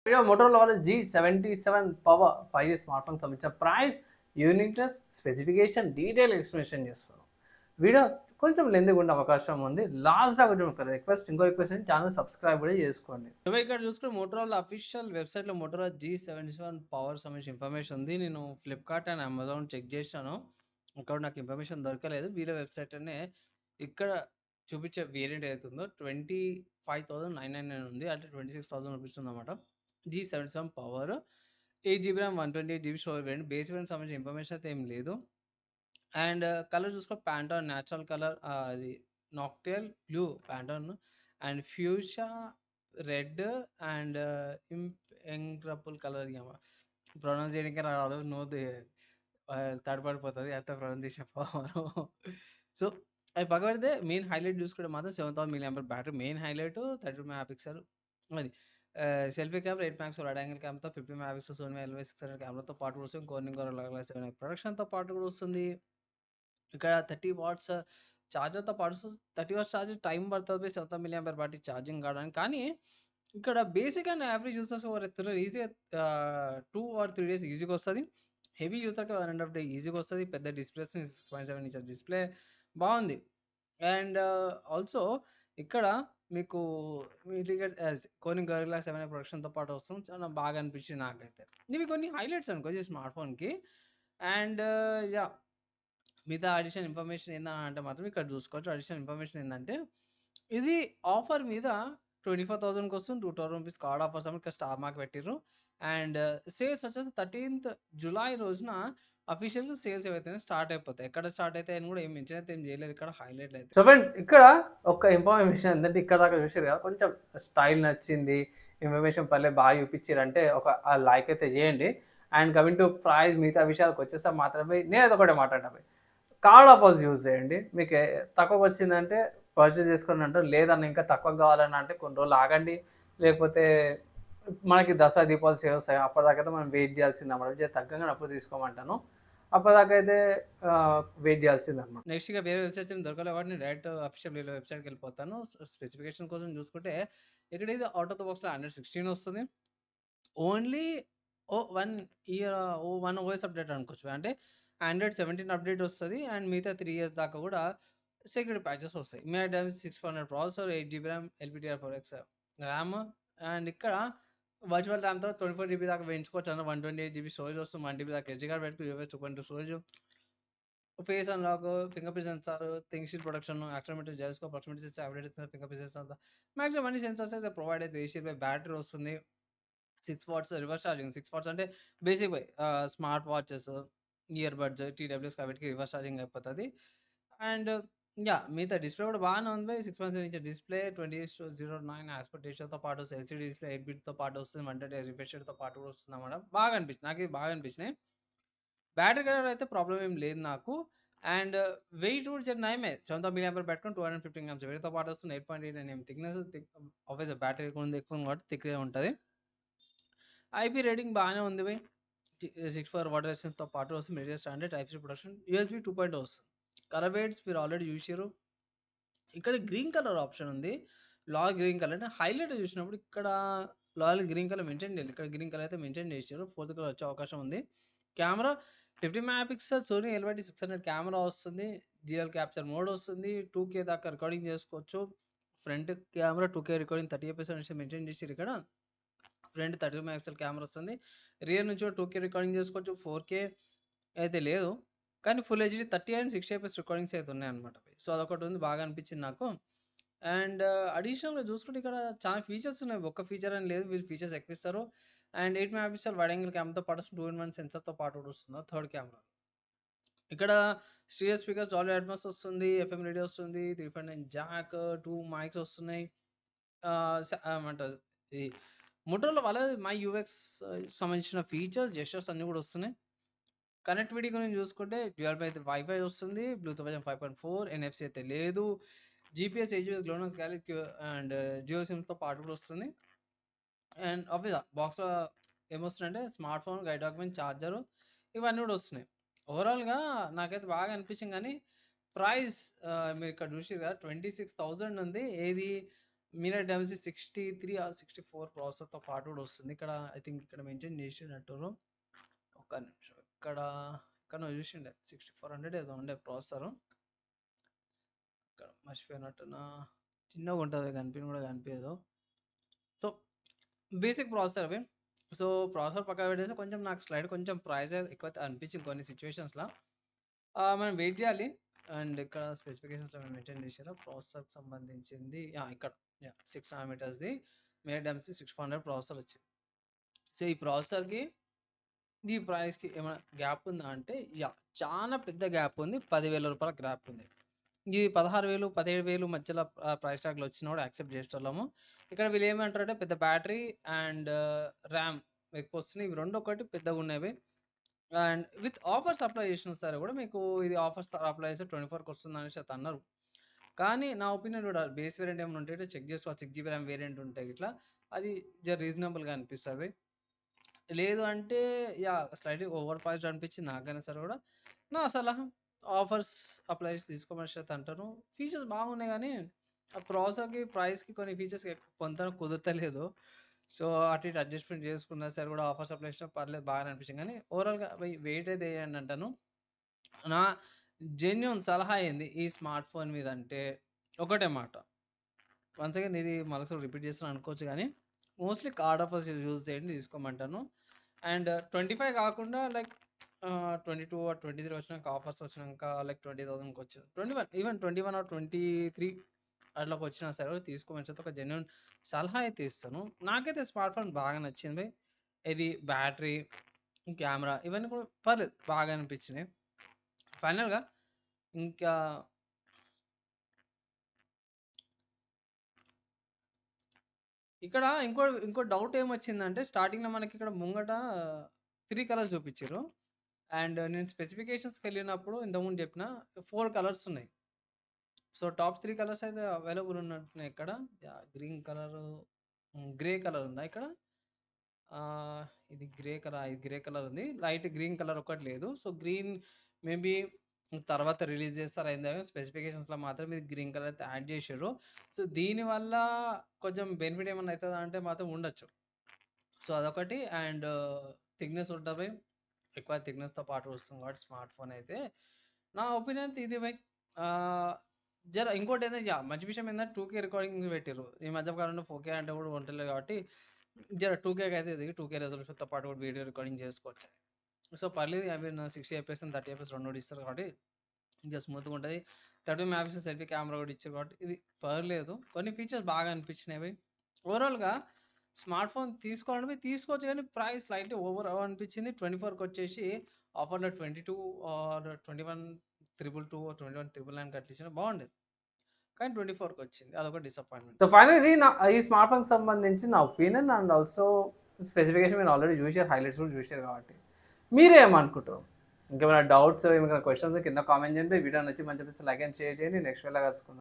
Video Motorola వాళ్ళ G77 power 5G smart phone సంబంధించిన price, uniqueness, specification, detail explanation చేస్తాను. Video కొంచెం లెంతీగా ఉండే అవకాశం ఉంది. లాస్ట్ దాకా చూడండి. రిక్వెస్ట్ ఇంకో రిక్వెస్ట్ ఏంటి, ఛానల్ సబ్స్క్రైబ్ కూడా చేసుకోండి. ఇక్కడ చూసుకుంటే మోటరోలా అఫీషియల్ వెబ్సైట్లో మోటరోలా G77 పవర్ సంబంధించిన ఇన్ఫర్మేషన్ ఉంది. నేను ఫ్లిప్కార్ట్ అండ్ అమెజాన్ చెక్ చేశాను, అక్కడ నాకు ఇన్ఫర్మేషన్ దొరకలేదు. వీడియో వెబ్సైట్లోనే ఇక్కడ చూపించే వేరియంట్ అవుతుందో 25,999 ఉంది, అంటే 26,000 రూపీస్ ఉందన్నమాట. G77 power 8 GB RAM 128 GB storage variant. Base variant సంబంధించిన ఇన్ఫర్మేషన్ అయితే ఏం లేదు. అండ్ కలర్ చూసుకో ప్యాంటాన్ న్యాచురల్ కలర్, అది nautical blue Pantone, and fuchsia red, and ఇంక్రపుల్ కలర్. ప్రొనౌన్స్ చేయడానికి రాదు, నోది తడపడిపోతుంది ఎంత ప్రొనౌన్సియేషన్ పవర్. సో అవి పక్క పెడితే మెయిన్ హైలైట్ చూసుకుంటే మాత్రం 7000 mAh battery main highlight. 32 MP అది selfie camera 8 MP wide angle కెమెరాతో 50 MP సోనీ LY600 కెమెరాతో పాటు కూడా వస్తుంది. కోర్నింగ్ 7 ప్రొడక్షన్తో పాటు కూడా వస్తుంది. ఇక్కడ 30 వాట్స్ ఛార్జర్తో పాటు 30 వాట్స్ ఛార్జర్ టైం పడుతుంది 7000 mAh బ్యాటరీ ఛార్జింగ్ కావడానికి. కానీ ఇక్కడ బేసిక్ అండ్ యావరేజ్ యూజర్స్ ఎవరైతే ఈజీగా 2 or 3 days ఈజీగా వస్తుంది. హెవీ యూజర్కి 1.5 day ఈజీగా వస్తుంది. పెద్ద డిస్ప్లేస్ 6.7 ఇంచ్ డిస్ప్లే బాగుంది. అండ్ ఆల్సో ఇక్కడ మీకు కోర్నింగ్ గొరిల్లా 7 ప్రొడక్షన్తో పాటు వస్తుంది. చాలా బాగా అనిపించింది నాకైతే. ఇవి కొన్ని హైలైట్స్ అనుకో ఈ స్మార్ట్ ఫోన్కి. అండ్ యా మిగతా అడిషనల్ ఇన్ఫర్మేషన్ ఏందని అంటే మాత్రం ఇక్కడ చూసుకోవచ్చు. అడిషనల్ ఇన్ఫర్మేషన్ ఏంటంటే ఇది ఆఫర్ మీద 24,000కి వస్తుంది. 2,000 రూపీస్ కార్డ్ ఆఫర్స్ ఇక్కడ స్టార్ మార్క్ పెట్టిర్రు. అండ్ సేల్స్ వచ్చేసి 13th July రోజున అఫీషియల్గా సేల్స్ ఏవైతే స్టార్ట్ అయిపోతాయి. ఎక్కడ స్టార్ట్ అయితే అని కూడా ఏం మెన్షన్ అయితే ఏం చేయలేదు ఇక్కడ హైలైట్ అయితే. సో ఫ్రెండ్ ఇక్కడ ఒక ఇన్ఫర్మేషన్ ఏంటంటే ఇక్కడ దాకా చూసారు కదా, కొంచెం స్టైల్ నచ్చింది, ఇన్ఫర్మేషన్ పర్లే బాగా చూపించారు అంటే ఒక లైక్ అయితే చేయండి. అండ్ కమింగ్ టు ప్రైస్ మిగతా విషయాలకు వచ్చేసా మాత్రమే నేను ఒకటే మాట్లాడమే, కార్డ్ ఆఫర్స్ యూజ్ చేయండి. మీకు తక్కువకి వచ్చిందంటే పర్చేస్ చేసుకోండి అంటారు. లేదన్న ఇంకా తక్కువ కావాలని అంటే కొన్ని రోజులు ఆగండి, లేకపోతే మనకి దసరా దీపావళి సేవ్ వస్తాయి, అప్పటిదాకైతే మనం వెయిట్ చేయాల్సింది అన్నమాట. తగ్గగా అప్పుడు తీసుకోమంటాను, అప్పటిదాకా అయితే వెయిట్ చేయాల్సింది అనమాట. నెక్స్ట్ ఇక వేరే వెబ్సైట్స్ ఏమి దొరకలేదు కాబట్టి నేను డైరెక్ట్ అఫీషియల్ వెబ్సైట్కి వెళ్ళిపోతాను. స్పెసిఫికేషన్ కోసం చూసుకుంటే ఇక్కడ ఇది అవుట్ ఆఫ్ ద బాక్స్లో 116 వస్తుంది. ఓన్లీ 1 OS అప్డేట్ అనుకోవచ్చు. అంటే ఆండ్రాయిడ్ 17 అప్డేట్ వస్తుంది. అండ్ మిగతా 3 years దాకా కూడా సెక్యూరిటీ ప్యాచెస్ వస్తాయి. మీ Dimensity 600 processor, 8 GB RAM, LPDDR4X RAM. And ఇక్కడ వర్చువల్ ర్యామ్తో 24 GB దాకా పెంచుకోవచ్చు అన్న. 128 GB స్టోరేజ్ వస్తుంది. 1 TB దాకా SD కార్డ్ పెట్టుకు UFS 2.2 storage, face unlock, finger print sensor, థింగ్ షీట్ production, accelerometer, gyroscope, proximity sensor, update ఇస్తుంది. ఫింగర్ ప్రింట్ సెన్సార్ అంతా మ్యాక్సిమం అన్ని సెన్సార్స్ అయితే ప్రొవైడ్ అయితే చేసి బ్యాటరీ వస్తుంది. 6 వాట్స్ రివర్స్ ఛార్జింగ్. 6 వాట్స్ అంటే basic by smart watches, ear buds, TWS కాబట్టికి రివర్స్ ఛార్జింగ్ అయిపోతుంది. అండ్ మిగతా డిస్ప్లే కూడా బాగానే ఉంది. 6.7 ఇంచ్ డిస్ప్లే, 20:09 ఆస్పెక్ట్ రేషియోతో పాటు ఎల్సీడీ డిస్ప్లే 8 బిట్తో పాటు వస్తుంది. 120 రిఫ్రెష్ రేట్తో పాటు కూడా వస్తుంది అన్నమాట. బాగా అనిపించింది, నాకు ఇది బాగా అనిపించినాయి. బ్యాటరీ కలర్ అయితే ప్రాబ్లం ఏం లేదు నాకు. అండ్ వెయిట్ కూడా జర నయమే, 7000 mAh పెట్టుకుని 250 grams వెయిట్తో పాటు వస్తుంది. 8.89 mm థిక్నెస్. ఆబ్వియస్ బ్యాటరీ కొంచెం ఎక్కువ కాబట్టి థిక్గా ఉంటుంది. ఐపీ రేటింగ్ బాగానే ఉంది బై. 64 వాటర్ రెసిస్టెన్స్తో పాటు వస్తుంది. మీడియా స్టాండర్డ్ టైప్-C ప్రొడక్షన్, USB 2.0 వస్తుంది. కలర్ వేట్స్ మీరు ఆల్రెడీ చూసారు. ఇక్కడ గ్రీన్ కలర్ ఆప్షన్ ఉంది, లాయల్ గ్రీన్ కలర్. అంటే హైలైట్ చూసినప్పుడు ఇక్కడ లాయల్ గ్రీన్ కలర్ మెన్షన్ చేయాలి, ఇక్కడ గ్రీన్ కలర్ అయితే మెన్షన్ చేశారు. 4th కలర్ వచ్చే అవకాశం ఉంది. Camera 50 MP Sony LYT600 camera వస్తుంది. జిఎల్ క్యాప్చర్ మోడ్ వస్తుంది. 2K దాకా రికార్డింగ్ చేసుకోవచ్చు. Front camera 2K recording 30fps mention చేసారు. ఇక్కడ ఫ్రంట్ 32 MP కెమెరా వస్తుంది. రియర్ నుంచి కూడా 2K రికార్డింగ్ చేసుకోవచ్చు. 4K అయితే లేదు, కానీ full HD 30 and 60fps recordings అయితే ఉన్నాయన్నమాట. సో అదొకటి ఉంది, బాగా అనిపించింది నాకు. అండ్ అడిషనల్గా చూసుకుంటే ఇక్కడ చాలా ఫీచర్స్ ఉన్నాయి, ఒక్క ఫీచర్ అని లేదు, వీళ్ళు ఫీచర్స్ ఎక్కిస్తారు. అండ్ 8 MP వైడ్ యాంగిల్ కెమెరాతో పాటు 2-in-1 సెన్సర్తో పాటు కూడా వస్తుంది థర్డ్ కెమెరా. ఇక్కడ స్టీరియో స్పీకర్స్, డాల్బీ అట్మాస్ వస్తుంది, FM రేడియో వస్తుంది, 3.9 జాక్, 2 మైక్స్ వస్తున్నాయి. ఏమంటారు ఇది మోటరోలా వాళ్ళ మై యూఎక్స్ సంబంధించిన ఫీచర్స్, జెస్చర్స్ అన్నీ కూడా వస్తున్నాయి. కనెక్టివిటీ గురించి చూసుకుంటే డ్యూయల్ అయితే వైఫై వస్తుంది. బ్లూటూత్ 5.4, NFC అయితే లేదు. GPS, AGS, GLONASS, galaxy and Jio సిమ్తో పాటు కూడా వస్తుంది. అండ్ ఆబ్వియస్గా బాక్స్లో ఏమొస్తుందంటే smart phone, guide document, charger ఇవన్నీ కూడా వస్తున్నాయి. ఓవరాల్గా నాకైతే బాగా అనిపించింది. కానీ ప్రైస్ మీరు ఇక్కడ చూసి కదా 26,000 ఉంది. ఏది మీరే డైమెన్సిటీ 63 ఆర్ 64 ప్రాసెసర్తో పాటు కూడా వస్తుంది. ఇక్కడ ఐ థింక్ ఇక్కడ మెన్షన్ చేసినట్టు ఒక్క నిమిషం ఇక్కడ చూసిండే 6400 ఏదో ఉండే ప్రాసెసర్. ఇక్కడ మర్చిపోయినట్టున చిన్నగా ఉంటుంది, కూడా కనిపించదు. సో బేసిక్ ప్రాసెసర్ అవి. సో ప్రాసెసర్ పక్కన పెట్టేసి కొంచెం నాకు స్లైడ్ కొంచెం ప్రైస్ ఎక్కువ అనిపించింది కొన్ని సిచ్యువేషన్స్లో. మనం వెయిట్ చేయాలి. అండ్ ఇక్కడ స్పెసిఫికేషన్స్లో మేము మెన్షన్ చేశారు ప్రాసెసర్కి సంబంధించింది. ఇక్కడ 6 నానోమీటర్స్ది మీరే డైమెన్సిటీ 6400 ప్రాసెసర్ వచ్చింది. సో ఈ ప్రాసెసర్కి ఈ ప్రైస్కి ఏమైనా గ్యాప్ ఉందా అంటే చాలా పెద్ద గ్యాప్ ఉంది. 10,000 రూపాయల గ్యాప్ ఉంది. ఇది 16,000 17,000 మధ్యలో ప్రైస్ ట్యాగ్లో వచ్చినా కూడా యాక్సెప్ట్ చేసేటోళ్ళము. ఇక్కడ వీళ్ళు ఏమంటారంటే పెద్ద బ్యాటరీ అండ్ ర్యామ్ ఎక్కువ వస్తున్నాయి. ఇవి రెండు ఒకటి పెద్దగా ఉన్నవి. అండ్ విత్ ఆఫర్స్ అప్లై చేసిన సరే కూడా మీకు ఇది ఆఫర్స్ అప్లై చేస్తే 24కి వస్తుంది అనేసి అయితే అన్నారు. కానీ నా ఒపీనియన్ కూడా బేస్ వేరియంట్ ఏమైనా ఉంటే చెక్ చేసుకోవాలి. 6GB ర్యామ్ వేరియంట్ ఉంటాయి ఇట్లా అది రీజనబుల్గా అనిపిస్తుంది. లేదు అంటే స్లైట్లీ ఓవర్ ప్రైస్డ్ అనిపించింది నాకైనా సరే కూడా. నా సలహా ఆఫర్స్ అప్లై చేసి తీసుకోమని అయితే అంటాను. ఫీచర్స్ బాగున్నాయి కానీ ఆ ప్రాసెసర్కి ప్రైస్కి కొన్ని ఫీచర్స్ పొందడం కుదరతలేదు. సో అటు ఇటు అడ్జస్ట్మెంట్ చేసుకున్నా సరే కూడా ఆఫర్స్ అప్లై చేసినా పర్లేదు, బాగా అనిపించింది. కానీ ఓవరాల్గా వెయిట్ అయితే వేయండి అంటాను. నా జెన్యూన్ సలహా ఏంది ఈ స్మార్ట్ ఫోన్ మీద అంటే ఒకటే మాట. వన్స్ అగైన్ ఇది మళ్ళీ రిపీట్ చేస్తాను అనుకోవచ్చు కానీ మోస్ట్లీ కార్డ్ ఆఫర్స్ యూజ్ చేయండి, తీసుకోమంటాను. అండ్ 25 కాకుండా లైక్ 22 ఆర్ 23 వచ్చినాక ఆఫర్స్ వచ్చినాక లైక్ 20,000కి వచ్చిన 21 ఆర్ 23 అట్లోకి వచ్చినా సరే తీసుకోమని చెప్పి ఒక జెన్యున్ సలహా అయితే ఇస్తాను. నాకైతే స్మార్ట్ ఫోన్ బాగా నచ్చింది. ఇది బ్యాటరీ, కెమెరా ఇవన్నీ కూడా పర్లేదు, బాగా అనిపించినాయి. ఫైనల్గా ఇంకా ఇక్కడ ఇంకో డౌట్ ఏమొచ్చిందంటే స్టార్టింగ్లో మనకి ఇక్కడ ముంగట 3 కలర్స్ చూపించారు. అండ్ నేను స్పెసిఫికేషన్స్కి వెళ్ళినప్పుడు ఇంతకుముందు చెప్పిన 4 కలర్స్ ఉన్నాయి. సో టాప్ 3 కలర్స్ అయితే అవైలబుల్ ఉన్నట్టున్నాయి ఇక్కడ. గ్రీన్ కలరు, గ్రే కలర్ ఉందా ఇక్కడ? ఇది గ్రే కలర్ ఉంది. లైట్ గ్రీన్ కలర్ ఒకటి లేదు. సో గ్రీన్ మేబీ తర్వాత రిలీజ్ చేస్తారు అయిందా, స్పెసిఫికేషన్స్లో మాత్రం ఇది గ్రీన్ కలర్ అయితే యాడ్ చేసారు. సో దీనివల్ల కొంచెం బెనిఫిట్ ఏమన్నా అవుతుందా అంటే మాత్రం ఉండొచ్చు. సో అదొకటి. అండ్ థిక్నెస్ ఉంటుంది, ఎక్కువ థిక్నెస్తో పాటు వస్తుంది కాబట్టి స్మార్ట్ ఫోన్ అయితే నా ఒపీనియన్ ఇది బై. ఇంకోటి ఏంటంటే మంచి విషయం ఏంటంటే 2K రికార్డింగ్ పెట్టారు. ఈ మధ్య కాలంలో 4K అంటే కూడా ఉండలేదు కాబట్టి 2K అయితే ఇది 2K రెజల్యూషన్తో పాటు కూడా వీడియో రికార్డింగ్ చేసుకోవచ్చు. సో పర్లేదు. అవి 60 FPS అండ్ 30 FPS రెండు ఇస్తారు కాబట్టి ఇంకా స్మూత్గా ఉంటుంది. 30 MP సెల్ఫీ కెమెరా కూడా ఇచ్చారు కాబట్టి ఇది పర్లేదు. కొన్ని ఫీచర్స్ బాగా అనిపించినవి. ఓవరాల్గా స్మార్ట్ ఫోన్ తీసుకోవాలంటే తీసుకోవచ్చు కానీ ప్రైస్ లైట్ ఓవర్ అనిపించింది. 24కి వచ్చేసి ఆఫర్లో 22 ఆర్ 21,222 21,999 అట్లా ఇచ్చిన బాగుండేది. కానీ 24కి వచ్చింది, అదొక డిసప్పాయింట్మెంట్. సో ఫైనల్ ఇది ఈ స్మార్ట్ ఫోన్కి సంబంధించి నా ఒపీనియన్. అండ్ ఆల్సో స్పెసిఫికేషన్ మీరు ఆల్రెడీ చూసారు, హైలైట్స్ కూడా చూసారు కాబట్టి మీరేమనుకుంటారు? ఇంకేమైనా డౌట్స్, ఏమైనా క్వశ్చన్స్ కింద కామెంట్ చేయండి. వీడియో నచ్చి మంచి లైక్ అండ్ షేర్ చేయండి. నెక్స్ట్ వేళ కలుసుకుందాం.